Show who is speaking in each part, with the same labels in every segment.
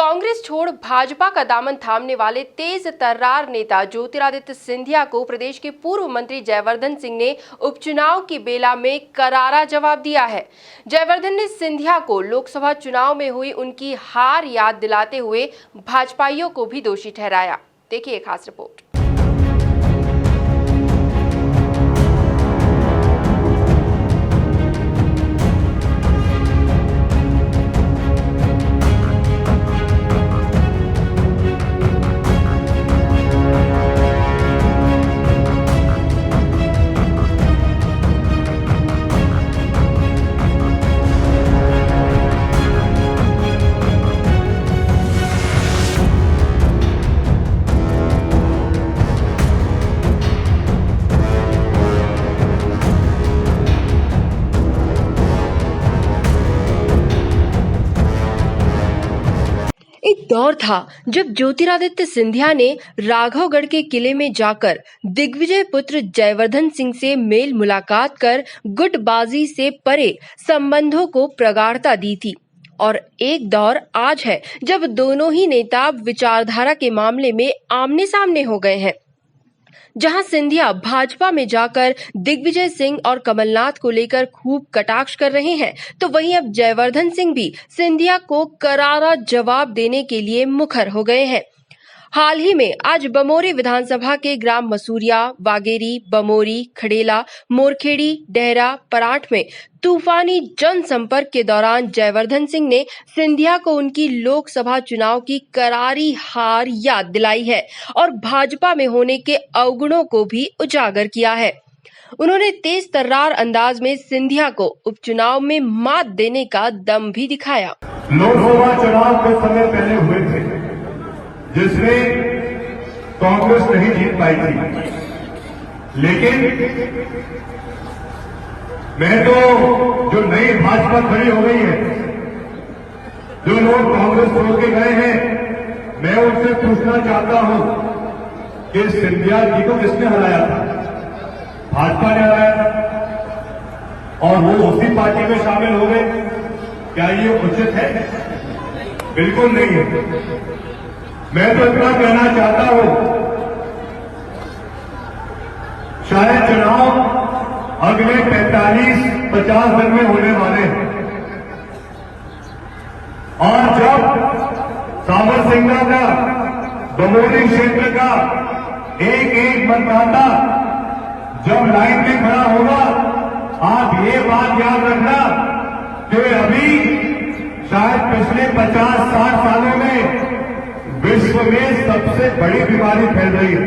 Speaker 1: कांग्रेस छोड़ भाजपा का दामन थामने वाले तेज तर्रार नेता ज्योतिरादित्य सिंधिया को प्रदेश के पूर्व मंत्री जयवर्धन सिंह ने उपचुनाव की बेला में करारा जवाब दिया है। जयवर्धन ने सिंधिया को लोकसभा चुनाव में हुई उनकी हार याद दिलाते हुए भाजपाइयों को भी दोषी ठहराया। देखिए खास रिपोर्ट। एक दौर था जब ज्योतिरादित्य सिंधिया ने राघवगढ़ के किले में जाकर दिग्विजय पुत्र जयवर्धन सिंह से मेल मुलाकात कर गुटबाजी से परे संबंधों को प्रगाढ़ता दी थी। और एक दौर आज है जब दोनों ही नेता विचारधारा के मामले में आमने सामने हो गए हैं। जहां सिंधिया भाजपा में जाकर दिग्विजय सिंह और कमलनाथ को लेकर खूब कटाक्ष कर रहे हैं, तो वहीं अब जयवर्धन सिंह भी सिंधिया को करारा जवाब देने के लिए मुखर हो गए हैं। हाल ही में आज बमोरी विधानसभा के ग्राम मसूरिया, वागेरी, बमोरी, खड़ेला, मोरखेड़ी, डेहरा, पराठ में तूफानी जनसंपर्क के दौरान जयवर्धन सिंह ने सिंधिया को उनकी लोकसभा चुनाव की करारी हार याद दिलाई है और भाजपा में होने के अवगुणों को भी उजागर किया है। उन्होंने तेज तर्रार अंदाज में सिंधिया को उपचुनाव में मात देने का दम भी दिखाया।
Speaker 2: लोकसभा चुनाव कुछ समय पहले हुए थे जिसमें कांग्रेस नहीं जीत पाई थी, लेकिन मैं तो जो नई भाजपा खड़ी हो गई है, जो लोग कांग्रेस छोड़ के गए हैं, मैं उनसे पूछना चाहता हूं कि सिंधिया जी को किसने हराया था? भाजपा ने हराया था और वो उसी पार्टी में शामिल हो गए। क्या ये उचित है? बिल्कुल नहीं है। मैं तो इतना कहना चाहता हूं, शायद चुनाव अगले 45-50 दिन में होने वाले हैं और जब सामरसिंगा का बमोरी क्षेत्र का एक मतदाता जब लाइन में खड़ा होगा, आप ये बात याद रखना कि अभी शायद पिछले 50-60 सालों में विश्व में सबसे बड़ी बीमारी फैल रही है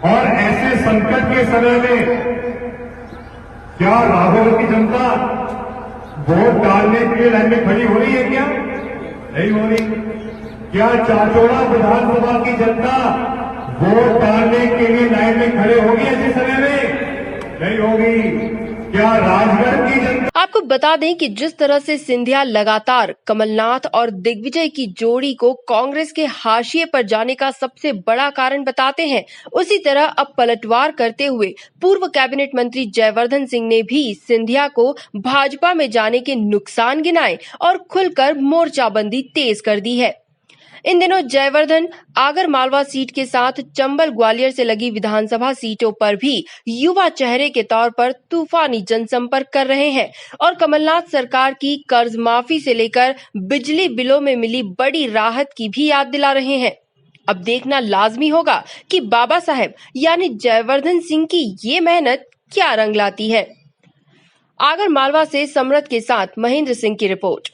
Speaker 2: और ऐसे संकट के समय में क्या राघवगढ़ की जनता वोट डालने के लिए लाइन में खड़ी हो रही है? क्या नहीं हो रही? क्या चाचौड़ा विधानसभा की जनता वोट डालने के लिए लाइन में खड़े होगी ऐसे समय में? नहीं होगी। क्या राजगढ़ की जनता?
Speaker 1: आपको बता दें कि जिस तरह से सिंधिया लगातार कमलनाथ और दिग्विजय की जोड़ी को कांग्रेस के हाशिए पर जाने का सबसे बड़ा कारण बताते हैं, उसी तरह अब पलटवार करते हुए पूर्व कैबिनेट मंत्री जयवर्धन सिंह ने भी सिंधिया को भाजपा में जाने के नुकसान गिनाए और खुलकर मोर्चाबंदी तेज कर दी है। इन दिनों जयवर्धन आगर मालवा सीट के साथ चंबल ग्वालियर से लगी विधानसभा सीटों पर भी युवा चेहरे के तौर पर तूफानी जनसंपर्क कर रहे हैं और कमलनाथ सरकार की कर्ज माफी से लेकर बिजली बिलों में मिली बड़ी राहत की भी याद दिला रहे हैं। अब देखना लाजमी होगा कि बाबा साहेब यानी जयवर्धन सिंह की ये मेहनत क्या रंग लाती है। आगर मालवा से समरथ के साथ महेंद्र सिंह की रिपोर्ट।